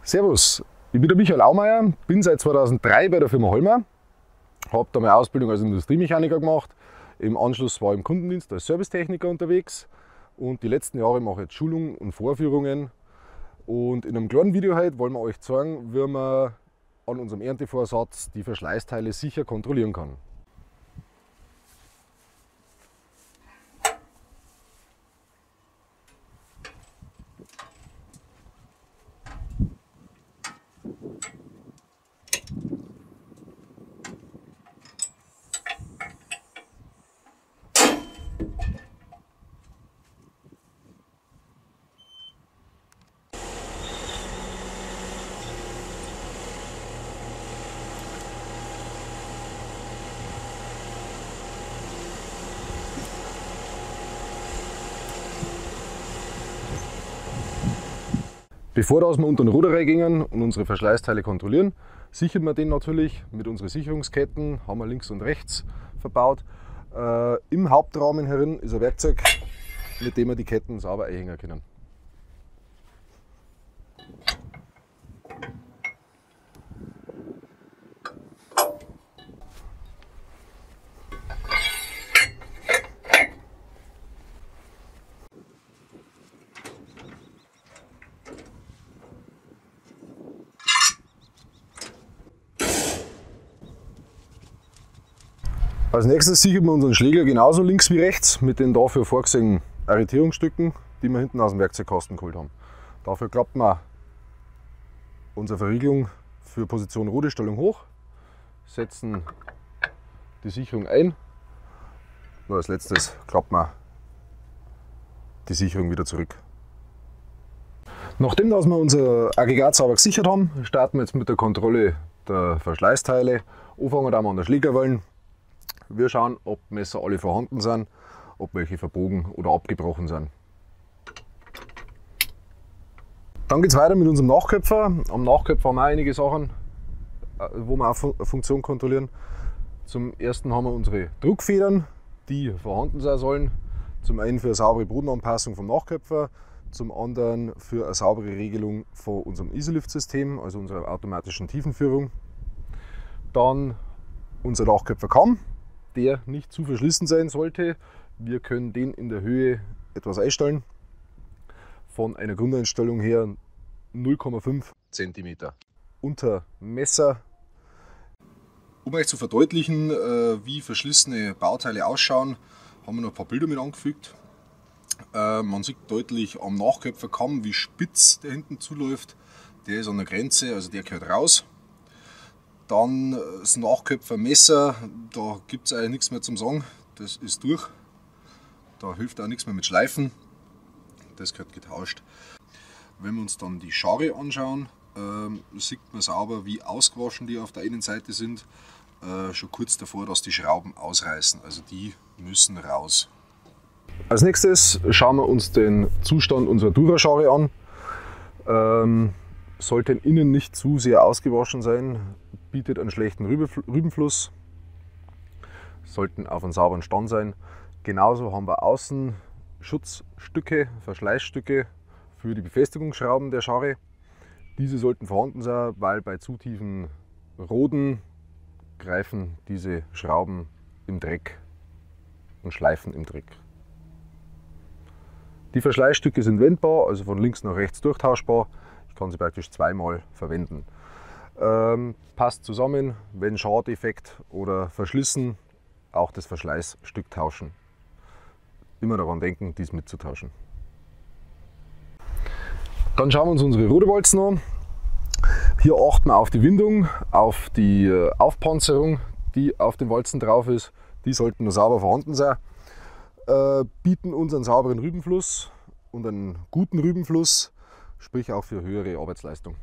Servus, ich bin der Michael Aumeier, bin seit 2003 bei der Firma Hollmer, habe da meine Ausbildung als Industriemechaniker gemacht. Im Anschluss war ich im Kundendienst als Servicetechniker unterwegs und die letzten Jahre mache ich jetzt Schulungen und Vorführungen. Und in einem kleinen Video heute wollen wir euch zeigen, wie man an unserem Erntevorsatz die Verschleißteile sicher kontrollieren kann. Bevor wir unter den Ruder reingehen und unsere Verschleißteile kontrollieren, sichern wir den natürlich mit unseren Sicherungsketten, haben wir links und rechts verbaut. Im Hauptrahmen herin ist ein Werkzeug, mit dem wir die Ketten sauber einhängen können. Als nächstes sichern wir unseren Schläger genauso links wie rechts mit den dafür vorgesehenen Arretierungsstücken, die wir hinten aus dem Werkzeugkasten geholt haben. Dafür klappen wir unsere Verriegelung für Position Ruderstellung hoch, setzen die Sicherung ein und als letztes klappen wir die Sicherung wieder zurück. Nachdem wir unser Aggregat sauber gesichert haben, starten wir jetzt mit der Kontrolle der Verschleißteile. Anfangen wir an der Schlägerwellen. Wir schauen, ob Messer alle vorhanden sind, ob welche verbogen oder abgebrochen sind. Dann geht es weiter mit unserem Nachköpfer. Am Nachköpfer haben wir auch einige Sachen, wo wir auch eine Funktion kontrollieren. Zum ersten haben wir unsere Druckfedern, die vorhanden sein sollen. Zum einen für eine saubere Bodenanpassung vom Nachköpfer, zum anderen für eine saubere Regelung von unserem Isolift-System, also unserer automatischen Tiefenführung. Dann unser Nachköpferkamm, der nicht zu verschlissen sein sollte. Wir können den in der Höhe etwas einstellen. Von einer Grundeinstellung her 0,5 cm. Unter Messer. Um euch zu verdeutlichen, wie verschlissene Bauteile ausschauen, haben wir noch ein paar Bilder mit angefügt. Man sieht deutlich am Nachköpferkamm, wie spitz der hinten zuläuft. Der ist an der Grenze, also der gehört raus. Dann das Nachköpfermesser, da gibt es eigentlich nichts mehr zum Sagen, das ist durch. Da hilft auch nichts mehr mit Schleifen, das gehört getauscht. Wenn wir uns dann die Scharre anschauen, sieht man sauber, wie ausgewaschen die auf der einen Seite sind. Schon kurz davor, dass die Schrauben ausreißen, also die müssen raus. Als nächstes schauen wir uns den Zustand unserer Dura-Scharre an. Sollte innen nicht zu sehr ausgewaschen sein, bietet einen schlechten Rübenfluss, sollten auf einem sauberen Stand sein. Genauso haben wir außen Schutzstücke, Verschleißstücke für die Befestigungsschrauben der Scharre. Diese sollten vorhanden sein, weil bei zu tiefen Roden greifen diese Schrauben im Dreck und schleifen im Dreck. Die Verschleißstücke sind wendbar, also von links nach rechts durchtauschbar. Ich kann sie praktisch zweimal verwenden. Passt zusammen, wenn Schadeffekt oder verschlissen, auch das Verschleißstück tauschen. Immer daran denken, dies mitzutauschen. Dann schauen wir uns unsere Ruderwalzen an. Hier achten wir auf die Windung, auf die Aufpanzerung, die auf den Walzen drauf ist. Die sollten nur sauber vorhanden sein. Bieten uns einen sauberen Rübenfluss und einen guten Rübenfluss, sprich auch für höhere Arbeitsleistung.